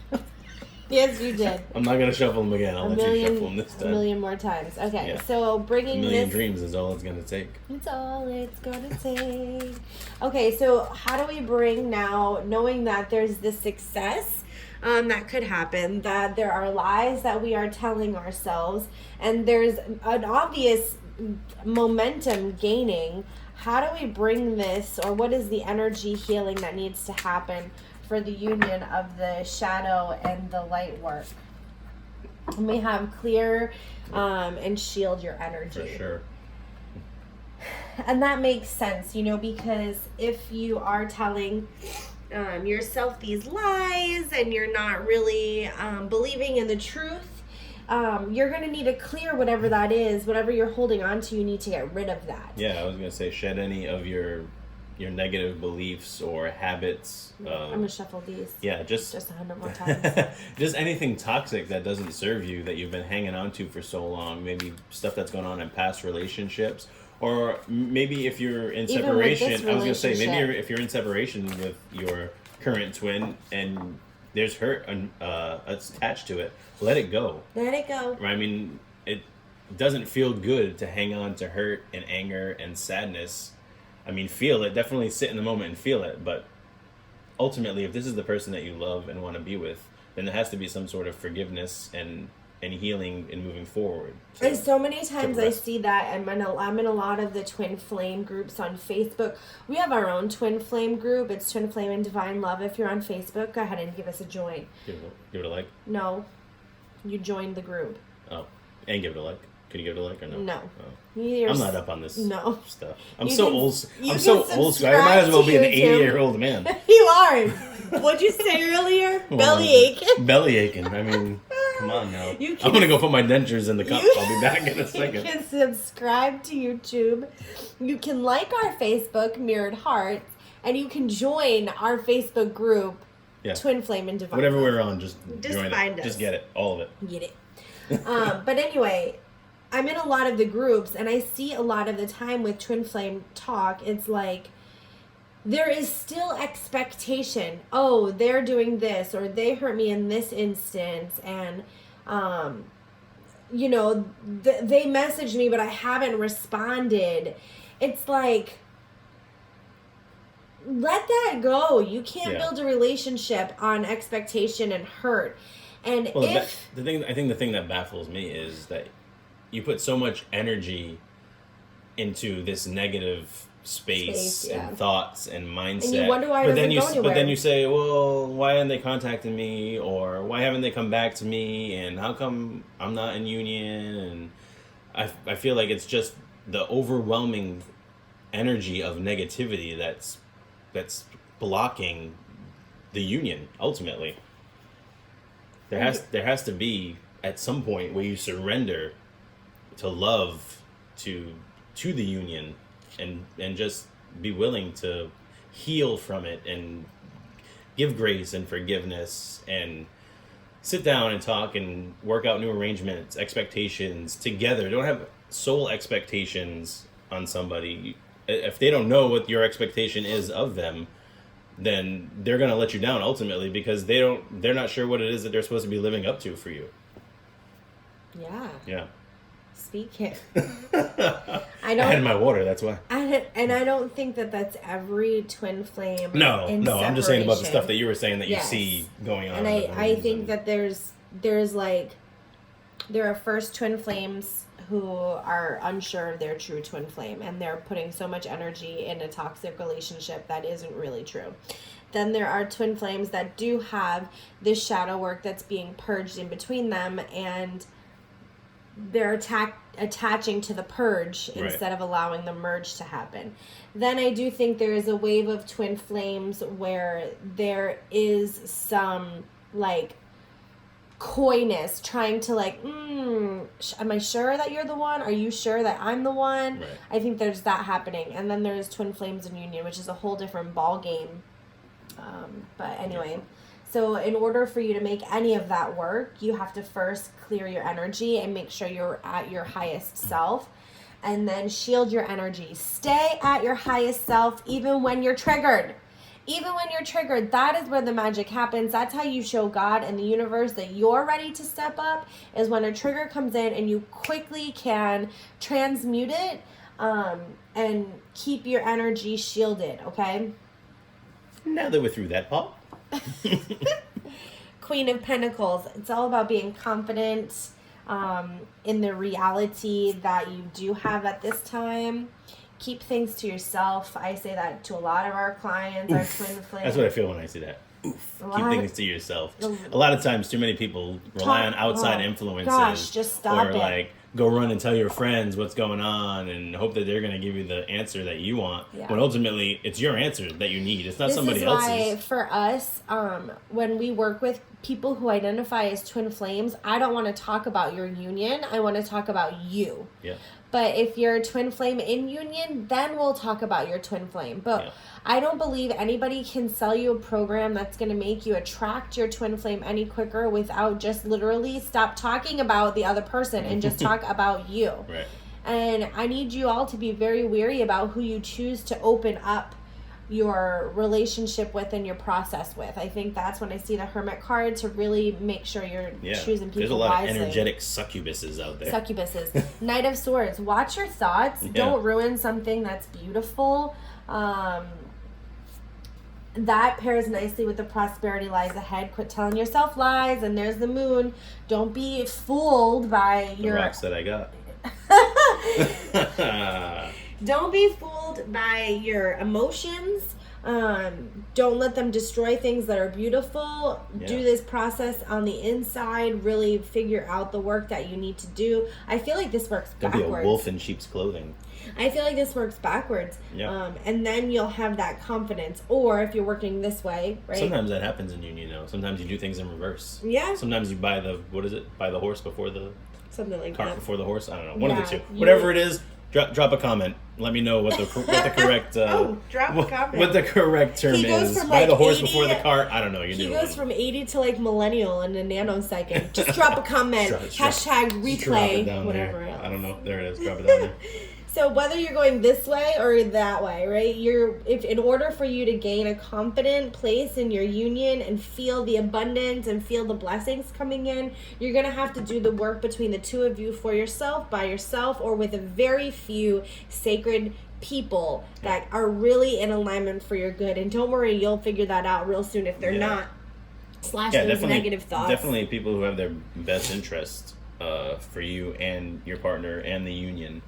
Yes, you did. I'm not gonna shuffle them again. I'll let you shuffle them this time. A million more times. Okay, Yeah. so A bringing million this... dreams is all it's gonna take. It's all it's gonna take. Okay, so how do we bring now, knowing that there's this success that could happen, that there are lies that we are telling ourselves, and there's an obvious momentum gaining, how do we bring this, or what is the energy healing that needs to happen for the union of the shadow and the light work? And we have clear and shield your energy. For sure. And that makes sense, because if you are telling yourself these lies and you're not really believing in the truth, you're going to need to clear whatever that is, whatever you're holding on to. You need to get rid of that. Yeah, I was gonna say shed any of your negative beliefs or habits. I'm gonna shuffle these. Yeah, just 100 more times. just anything toxic that doesn't serve you, that you've been hanging on to for so long. Maybe stuff that's going on in past relationships, or maybe if you're in Even with separation. this I was gonna say maybe relationship. if you're in separation with your current twin and there's hurt attached to it, let it go. Let it go. I mean, it doesn't feel good to hang on to hurt and anger and sadness. I mean, feel it. Definitely sit in the moment and feel it. But ultimately, if this is the person that you love and want to be with, then there has to be some sort of forgiveness and healing and moving forward. And so many times I rest. see that, and I'm in a lot of the twin flame groups on Facebook. We have our own twin flame group. It's Twin Flame and Divine Love. If you're on Facebook, go ahead and give us a join. Give it a like. No, you joined the group. Oh, and give it a like. Can you give it a like or no? No. Oh. You're I'm not up on this stuff. I'm You so can- old. you I'm can so old school. I might as well be an subscribe to 80-year-old man. You are. What'd you say earlier? Belly aching. Belly aching. I mean, come on now. You I'm can- gonna go put my dentures in the cup. I'll be back in a You second. can subscribe to YouTube. You can like our Facebook, Mirrored Hearts, and you can join our Facebook group, Yeah. Twin Flame and Divine. Whatever we're on, just join find it. us. Just get it. All of it. Get it. But anyway, I'm in a lot of the groups, and I see a lot of the time with Twin Flame talk, it's like there is still expectation. Oh, they're doing this, or they hurt me in this instance, and they messaged me, but I haven't responded. It's like, let that go. You can't build a relationship on expectation and hurt. And Well, I think the thing that baffles me is that you put so much energy into this negative space and thoughts and mindset. And you wonder why it but then doesn't you go anywhere. but then you say, well, why haven't they contacted me, or why haven't they come back to me, and how come I'm not in union? And I feel like it's just the overwhelming energy of negativity that's blocking the union ultimately. There has to be at some point where you surrender to love, to the union, and just be willing to heal from it and give grace and forgiveness and sit down and talk and work out new arrangements, expectations together. Don't have soul expectations on somebody. If they don't know what your expectation is of them, then they're going to let you down ultimately, because they're not sure what it is that they're supposed to be living up to for you. Yeah. Speak it. I had my water, that's why. And I don't think that that's every twin flame. No, I'm just saying about the stuff that you were saying that you Yes. see going on. And I think that there's like, there are first twin flames who are unsure of their true twin flame, and they're putting so much energy in a toxic relationship that isn't really true. Then there are twin flames that do have this shadow work that's being purged in between them, and they're attaching to the purge Right. instead of allowing the merge to happen. Then I do think there is a wave of twin flames where there is some like coyness, trying to like, am I sure that you're the one? Are you sure that I'm the one? Right. I think there's that happening. And then there's twin flames in union, which is a whole different ball game. But anyway, so in order for you to make any of that work, you have to first clear your energy and make sure you're at your highest self, and then shield your energy. Stay at your highest self even when you're triggered. Even when you're triggered, that is where the magic happens. That's how you show God and the universe that you're ready to step up, is when a trigger comes in and you quickly can transmute it and keep your energy shielded, okay? Now that we're through that, Paul. Queen of Pentacles. It's all about being confident in the reality that you do have at this time. Keep things to yourself. I say that to a lot of our clients, our twin flames. That's what I feel when I see that. Oof. Keep things to yourself. A lot of times, too many people rely on outside influences. Gosh, just stop or it. like go run and tell your friends what's going on and hope that they're going to give you the answer that you want. Yeah. When ultimately, it's your answer that you need. It's not somebody else's. This is why, for us, when we work with people who identify as twin flames, I don't want to talk about your union. I want to talk about you. Yeah. But if you're a twin flame in union, then we'll talk about your twin flame. But I don't believe anybody can sell you a program that's going to make you attract your twin flame any quicker without just literally stop talking about the other person and just talk about you. Right. And I need you all to be very wary about who you choose to open up your relationship with and your process with. I think that's when I see the Hermit card, to really make sure you're choosing people wisely. There's a lot of energetic succubuses out there. Succubuses. Knight of Swords. Watch your thoughts. Yeah. Don't ruin something that's beautiful. That pairs nicely with the prosperity lies ahead. Quit telling yourself lies. And there's the Moon. Don't be fooled by The rocks that I got. Don't be fooled by your emotions. Don't let them destroy things that are beautiful. Yeah. Do this process on the inside. Really figure out the work that you need to do. I feel like this works Don't backwards. be a wolf in sheep's clothing. I feel like this works backwards. Yeah. And then you'll have that confidence. Or if you're working this way, right? Sometimes that happens in union, though. Sometimes you do things in reverse. Yeah. Sometimes you buy buy the horse before the Something like cart that. before the horse. I don't know. One of the two. you- Whatever it is, drop a comment. Let me know what the correct drop a comment. what the correct term He goes is. from, Buy like, the horse 80 before the cart. I don't know. You He do. goes from 80 to like millennial in a nanosecond. Just drop a comment. Hashtag replay. Whatever there. else. I don't know. There it is. Drop it down there. So whether you're going this way or that way, right? If in order for you to gain a confident place in your union and feel the abundance and feel the blessings coming in, you're gonna have to do the work between the two of you, for yourself, by yourself, or with a very few sacred people that are really in alignment for your good. And don't worry, you'll figure that out real soon if they're not. Slash those negative thoughts. Definitely people who have their best interest for you and your partner and the union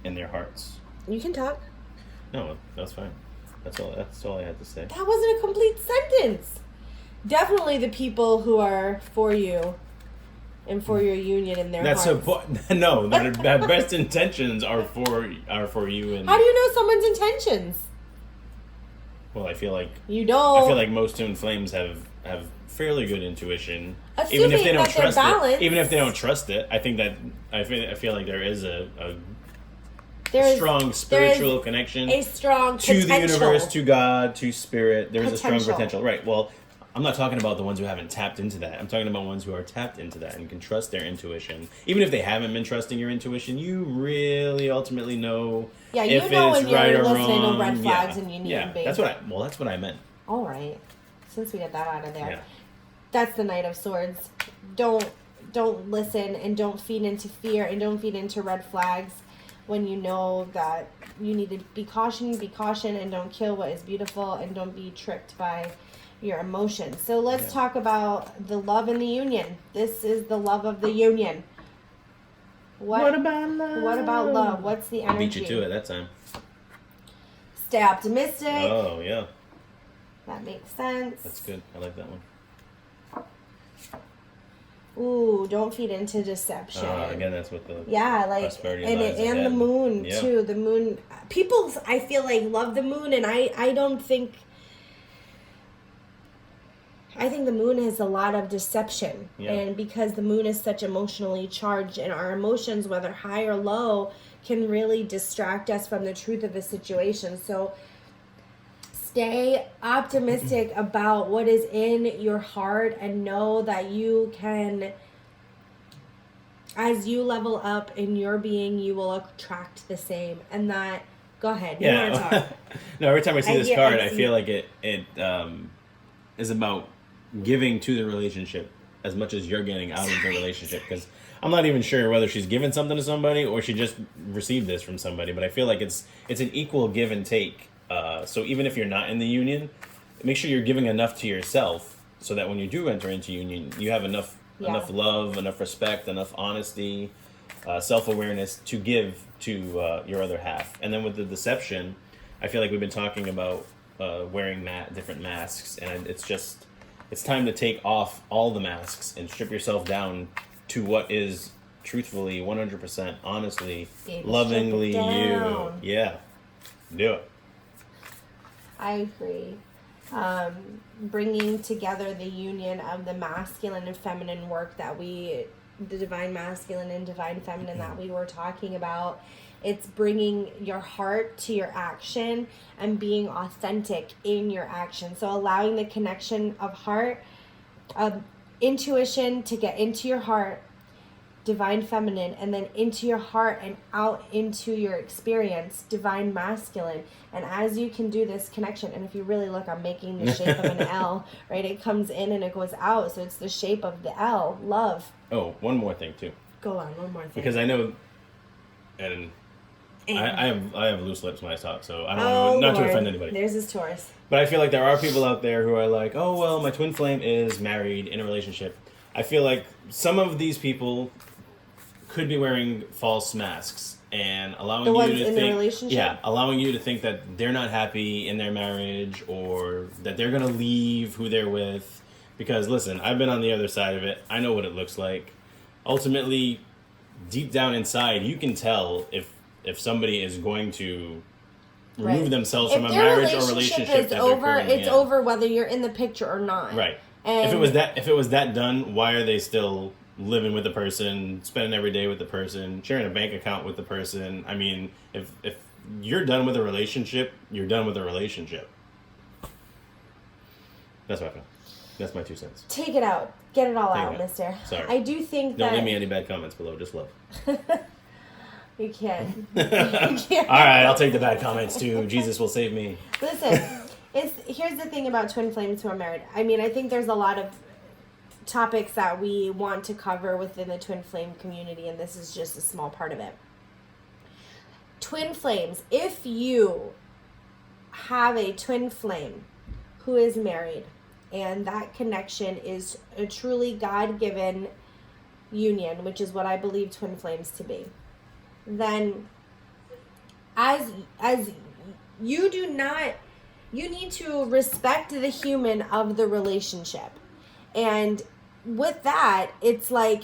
in their hearts. You can talk. No, that's fine. That's all I had to say. That wasn't a complete sentence. Definitely the people who are for you and for your union in their That's hearts. No, their best intentions are for you. And How do you know someone's intentions? well, I feel like most twin flames have fairly good intuition, Assuming even if they don't that they're trust balanced. it. Even if they don't trust it, I think that I feel like there is a strong spiritual connection, a strong to potential. the universe, to God, to spirit. There is a strong Potential. potential, right? Well, I'm not talking about the ones who haven't tapped into that. I'm talking about ones who are tapped into that and can trust their intuition. Even if they haven't been trusting your intuition, you really ultimately know. Yeah, you if know it's when you're right or listening wrong. to red flags Yeah. and you need yeah. them, babe. That's what I meant. All right, since we got that out of there, Yeah. that's the Knight of Swords. Don't listen and don't feed into fear and don't feed into red flags when you know that you need to be caution and don't kill what is beautiful and don't be tricked by your emotions. So let's talk about the love in the union. This is the love of the union. What about love? What about love? What's the energy? I beat you to it that time. Stay optimistic. Oh yeah, That makes sense. that's good. I like that one. Ooh, don't feed into deception. Again, that's what the prosperity and lies the ahead. moon Yeah. too. The moon. People, I feel like, love the moon, and I don't think. I think the moon has a lot of deception, and because the moon is such emotionally charged, and our emotions, whether high or low, can really distract us from the truth of a situation. So stay optimistic about what is in your heart and know that you can, as you level up in your being, you will attract the same. And that, go ahead. You want to talk. No, every time I see this card, I feel like it is about giving to the relationship as much as you're getting out of the relationship. Because I'm not even sure whether she's given something to somebody or she just received this from somebody. But I feel like it's an equal give and take. So even if you're not in the union, make sure you're giving enough to yourself so that when you do enter into union, you have enough love, enough respect, enough honesty, self-awareness to give to your other half. And then with the deception, I feel like we've been talking about wearing different masks, and it's time to take off all the masks and strip yourself down to what is truthfully, 100%, honestly, lovingly you. Yeah. Do it. I agree. Bringing together the union of the masculine and feminine work the divine masculine and divine feminine that we were talking about. It's bringing your heart to your action and being authentic in your action. So allowing the connection of heart, of intuition to get into your heart, divine feminine, and then into your heart and out into your experience, divine masculine. And as you can do this connection, and if you really look, I'm making the shape of an L, right? It comes in and it goes out, so it's the shape of the L, love. Oh, one more thing too. Go on, one more thing. Because I know, and I have loose lips when I talk, so I don't want not to offend anybody. There's his Taurus. But I feel like there are people out there who are like, oh, well, my twin flame is married in a relationship. I feel like some of these people could be wearing false masks and allowing you to think, allowing you to think that they're not happy in their marriage or that they're gonna leave who they're with. Because listen, I've been on the other side of it. I know what it looks like. Ultimately, deep down inside, you can tell if somebody is going to remove themselves from a marriage or relationship that over. It's over whether you're in the picture or not. Right. And if it was that done, why are they still living with the person, spending every day with the person, sharing a bank account with the person? I mean, if you're done with a relationship, you're done with a relationship. That's what I feel. That's my 2 cents. Take it out. Get it all out, mister. Sorry. I do think that... Don't leave me any bad comments below. Just love. You can. All right, I'll take the bad comments too. Jesus will save me. Listen, here's the thing about twin flames who are married. I mean, I think there's a lot of topics that we want to cover within the twin flame community, and this is just a small part of it. Twin flames, if you have a twin flame who is married and that connection is a truly God-given union, which is what I believe twin flames to be, then as you need to respect the human of the relationship. And with that, it's like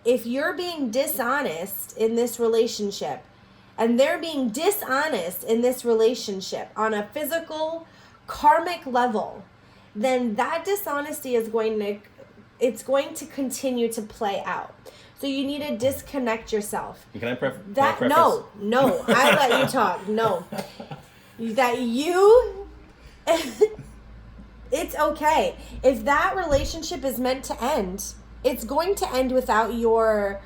if you're being dishonest in this relationship and they're being dishonest in this relationship on a physical, karmic level, then that dishonesty is going to continue to play out. So you need to disconnect yourself. Can I preface? No, I let you talk. No. That you, it's okay. If that relationship is meant to end, it's going to end without your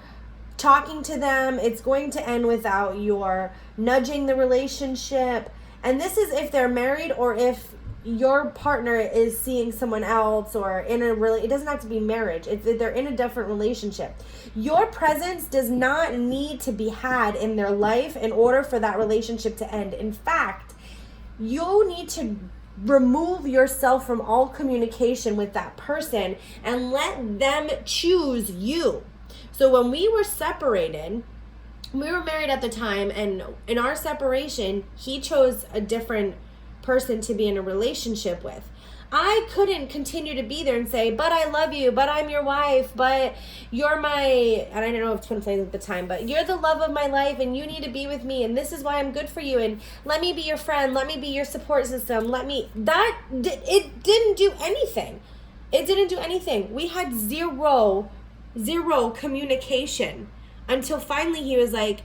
talking to them. It's going to end without your nudging the relationship. And this is if they're married or if your partner is seeing someone else or in a it doesn't have to be marriage. If they're in a different relationship. Your presence does not need to be had in their life in order for that relationship to end. In fact, you need to remove yourself from all communication with that person and let them choose you. So when we were separated, we were married at the time, and in our separation, he chose a different person to be in a relationship with. I couldn't continue to be there and say, but I love you, but I'm your wife, but you're my, and I don't know if twin flames at the time, but you're the love of my life and you need to be with me and this is why I'm good for you and let me be your friend, let me be your support system, it didn't do anything. It didn't do anything. We had zero communication until finally he was like,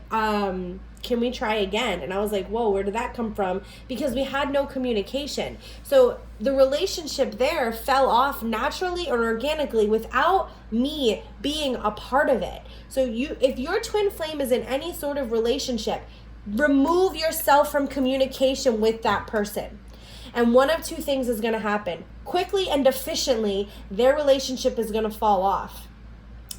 can we try again? And I was like, whoa, where did that come from? Because we had no communication. So the relationship there fell off naturally or organically without me being a part of it. So if your twin flame is in any sort of relationship, remove yourself from communication with that person. And one of two things is going to happen. Quickly and efficiently, their relationship is going to fall off.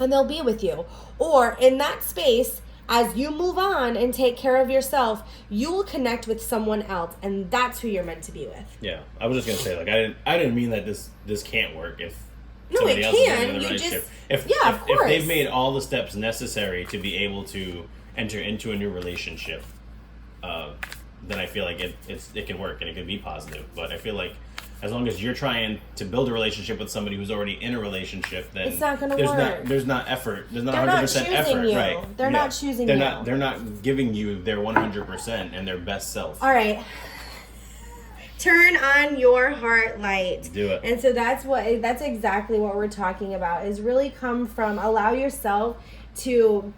And they'll be with you. Or in that space, as you move on and take care of yourself, you will connect with someone else, and that's who you're meant to be with. Yeah, I was just gonna say, like, I didn't mean that this can't work if no, somebody it else can. is in the You relationship. just If they've made all the steps necessary to be able to enter into a new relationship, then I feel like it can work and it can be positive. But I feel like as long as you're trying to build a relationship with somebody who's already in a relationship, then it's not going to work. There's not effort. There's not they're 100% effort. You. Right? They're not choosing you. They're not giving you their 100% and their best self. All right. Turn on your heart light. Do it. And so that's exactly what we're talking about. Is really come from allow yourself to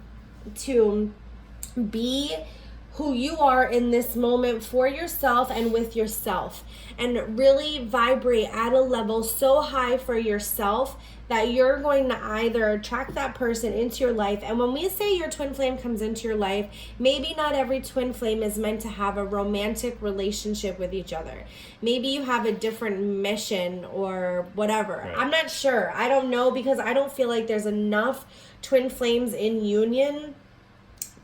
be who you are in this moment for yourself and with yourself, and really vibrate at a level so high for yourself that you're going to either attract that person into your life. And when we say your twin flame comes into your life, maybe not every twin flame is meant to have a romantic relationship with each other. Maybe you have a different mission or whatever. Right. I'm not sure. I don't know, because I don't feel like there's enough twin flames in union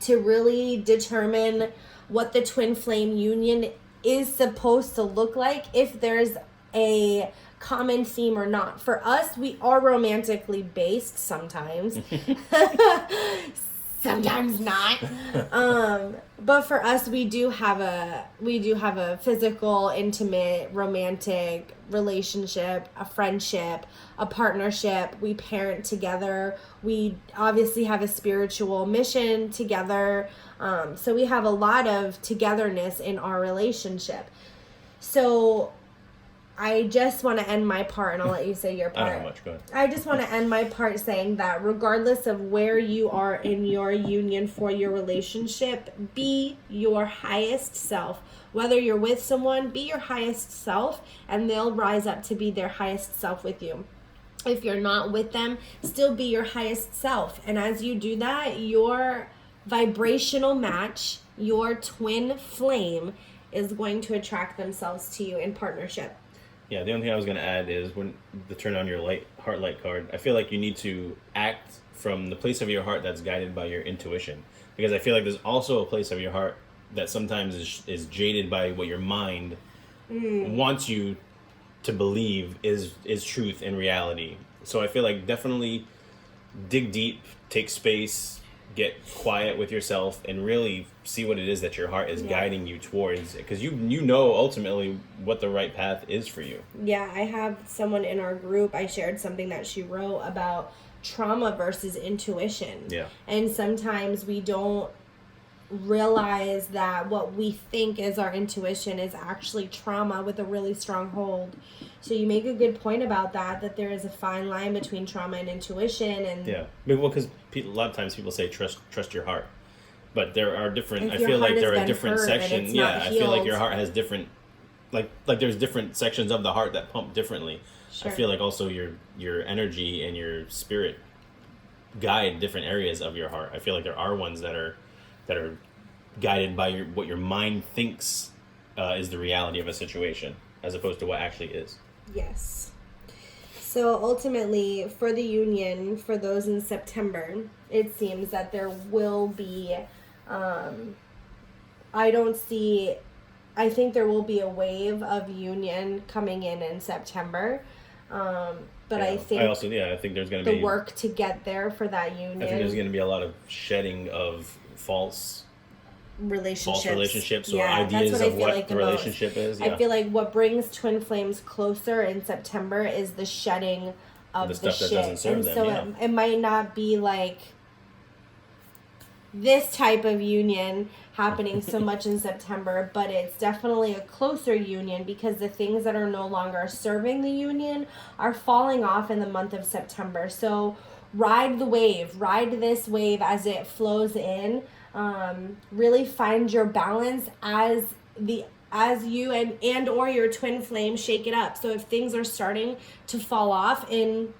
to really determine what the twin flame union is supposed to look like, if there's a common theme or not. For us, we are romantically based sometimes. Sometimes not. But for us, we do have a physical, intimate, romantic relationship, a friendship, a partnership. We parent together. We obviously have a spiritual mission together. So we have a lot of togetherness in our relationship. So I just want to end my part, and I'll let you say your part. I don't know much. Go ahead. I just want to end my part saying that regardless of where you are in your union for your relationship, be your highest self. Whether you're with someone, be your highest self, and they'll rise up to be their highest self with you. If you're not with them, still be your highest self. And as you do that, your vibrational match, your twin flame, is going to attract themselves to you in partnership. Yeah, the only thing I was going to add is when the turn on your heart light card, I feel like you need to act from the place of your heart that's guided by your intuition. Because I feel like there's also a place of your heart that sometimes is jaded by what your mind wants you to believe is truth and reality. So I feel like definitely dig deep, take space, get quiet with yourself, and really see what it is that your heart is guiding you towards, because you know ultimately what the right path is for you. Yeah, I have someone in our group, I shared something that she wrote about trauma versus intuition. Yeah. And sometimes we don't realize that what we think is our intuition is actually trauma with a really strong hold. So you make a good point about that there is a fine line between trauma and intuition. And yeah, well, because a lot of times people say trust your heart, but there are different. I your feel heart like there has are been different hurt and sections. it's Yeah, not I feel like healed. your heart has different, like there's different sections of the heart that pump differently. Sure. I feel like also your energy and your spirit guide different areas of your heart. I feel like there are ones that are guided by what your mind thinks is the reality of a situation, as opposed to what actually is. Yes. So ultimately, for the union, for those in September, it seems that there will be, I think there will be a wave of union coming in September. But Yeah. I think I think there's going to be the work to get there for that union. I think there's going to be a lot of shedding of false relationships or ideas of what the relationship is. Yeah. I feel like what brings twin flames closer in September is the shedding of the the stuff shit. that doesn't serve And them. so Yeah. it might not be like this type of union happening so much in September, but it's definitely a closer union because the things that are no longer serving the union are falling off in the month of September. So ride this wave as it flows in. Really find your balance as you and or your twin flame shake it up. So if things are starting to fall off in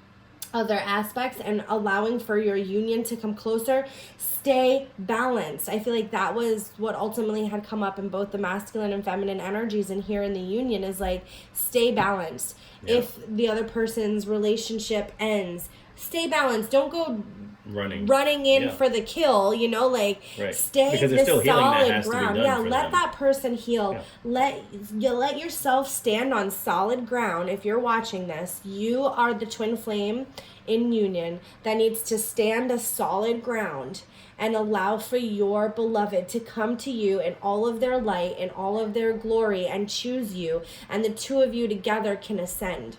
other aspects and allowing for your union to come closer, stay balanced. I feel like that was what ultimately had come up in both the masculine and feminine energies, and here in the union is like, stay balanced. Yeah. If the other person's relationship ends, stay balanced. Don't go running in for the kill, like right. Stay because the still healing that solid has to be ground. done Yeah, for let them. that person heal. Yeah. Let yourself stand on solid ground. If you're watching this, you are the twin flame in union that needs to stand a solid ground and allow for your beloved to come to you in all of their light and all of their glory and choose you, and the two of you together can ascend.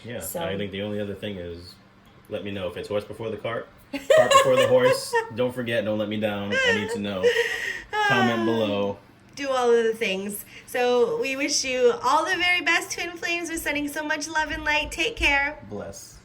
Yeah, So I think the only other thing is, let me know if it's horse before the cart, cart before the horse. Don't forget, don't let me down. I need to know. Comment below. Do all of the things. So we wish you all the very best, twin flames. We're sending so much love and light. Take care. Bless.